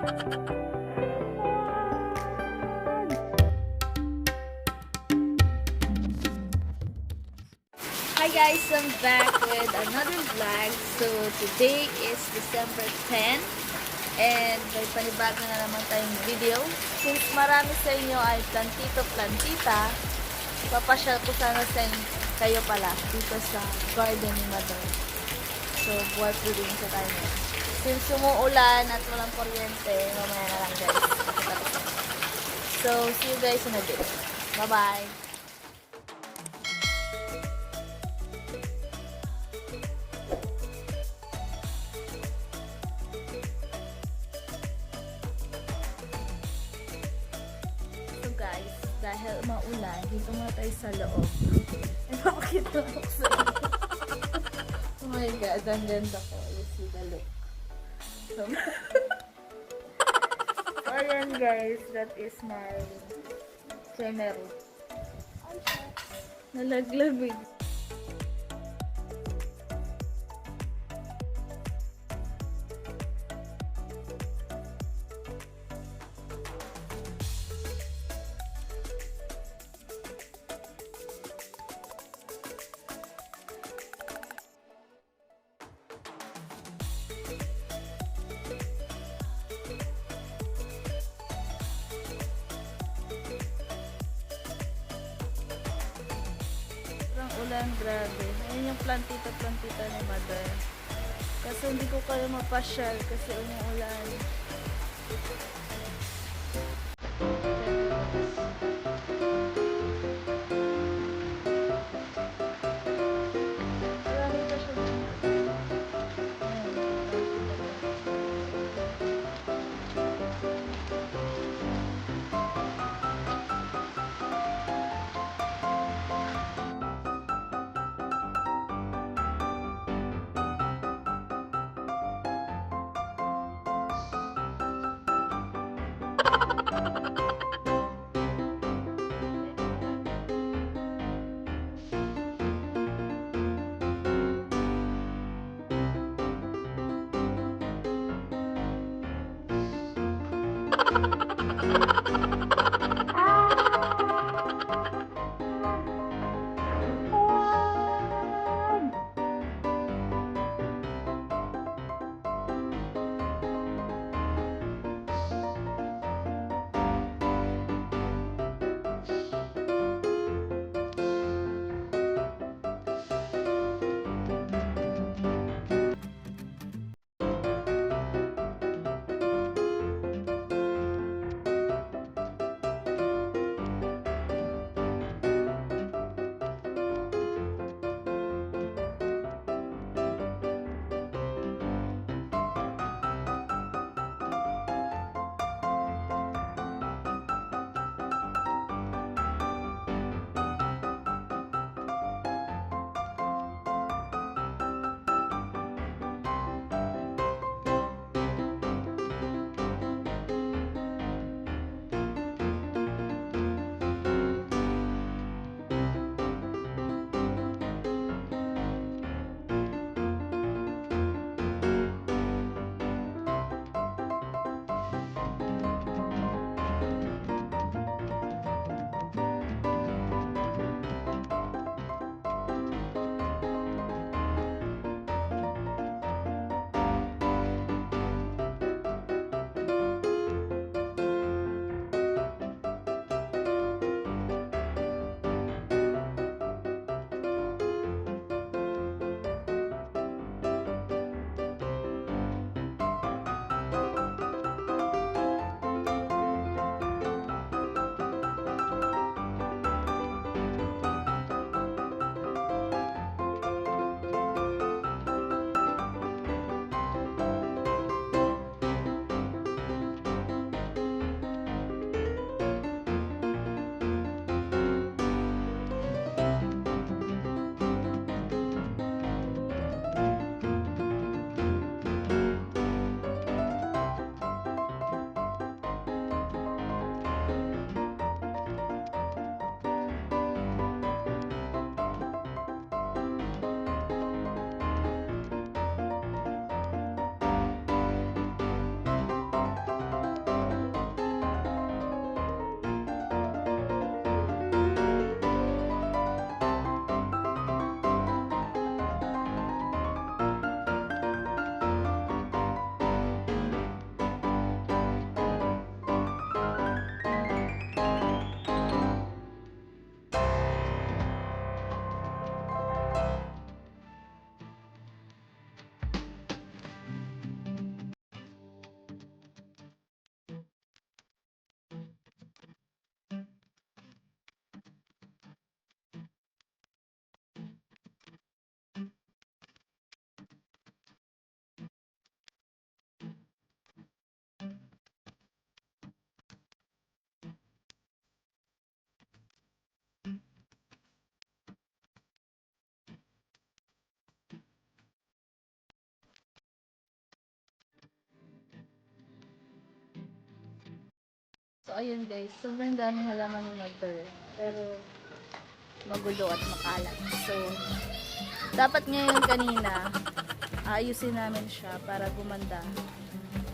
Hi guys, I'm back with another vlog. So today is December 10 and may panibago na naman tayong video. Since marami sa inyo ay plantito-plantita, papasyal ko sana sa kayo pala dito sa garden ni Mother. So buhay po rin sa tayo. Since umuulan at walang kuryente, mamaya na lang guys. So see you guys in a bit. Bye bye! Guys, dahil maulan, dito muna tayo sa loob. Ipapakita ko sa oh my god, ang ganda ko. You see the look. So, ayan guys, that is my channel. Nalaglag eh. Ulan, grabe. Ayun yung plantita ni Mother. Kasi hindi ko kayo mapasyal kasi umuulan. Marami pa siya. ayun guys, sobrang daming halaman ng mother. Pero, magulo at makalat. So, dapat ngayon kanina, ayusin namin siya para gumanda.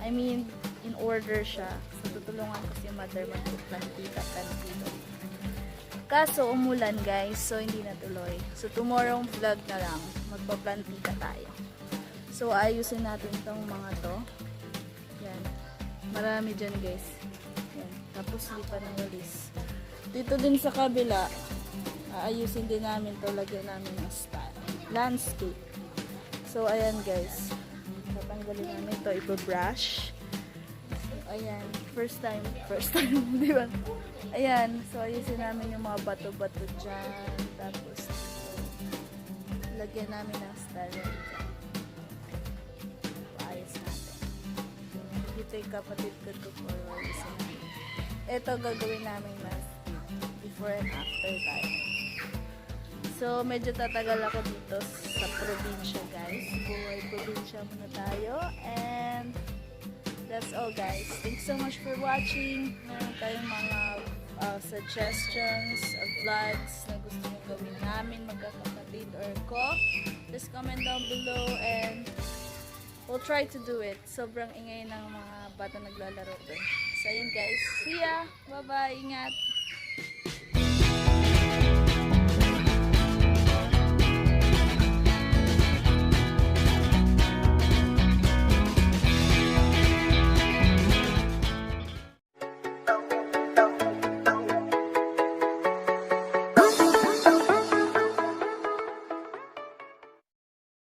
I mean, in order siya. So, tutulungan ko si mother magplantika-plantito. Kaso, umulan guys. So, hindi natuloy. So, tomorrow vlog na lang. Magpa-plantika tayo. So, ayusin natin tong mga to. Yan. Marami dyan guys. Yan. Tapos, hindi pa ng walis. Dito din sa kabila, ayusin din namin to. Lagyan namin ng style. Landscape. So, ayan guys. Tatanggalin namin to. Ipo-brush. So, ayan. First time, di ba? Ayan. So, ayusin namin yung mga bato-bato dyan. Tapos, lagyan namin ng style dyan. Ayos natin. Dito yung kapatid ko for ayusin namin. Ito gagawin namin na before and after tayo. So, medyo tatagal ako dito sa probinsya, guys. Buhay probinsya muna tayo. And, that's all, guys. Thanks so much for watching. Meron tayong mga suggestions of vlogs na gusto nyo gawin namin, magkakapatid or ko. Just comment down below and we'll try to do it. Sobrang ingay ng mga bata naglalaro doon. So, yun, guys. See ya! Bye-bye! Ingat!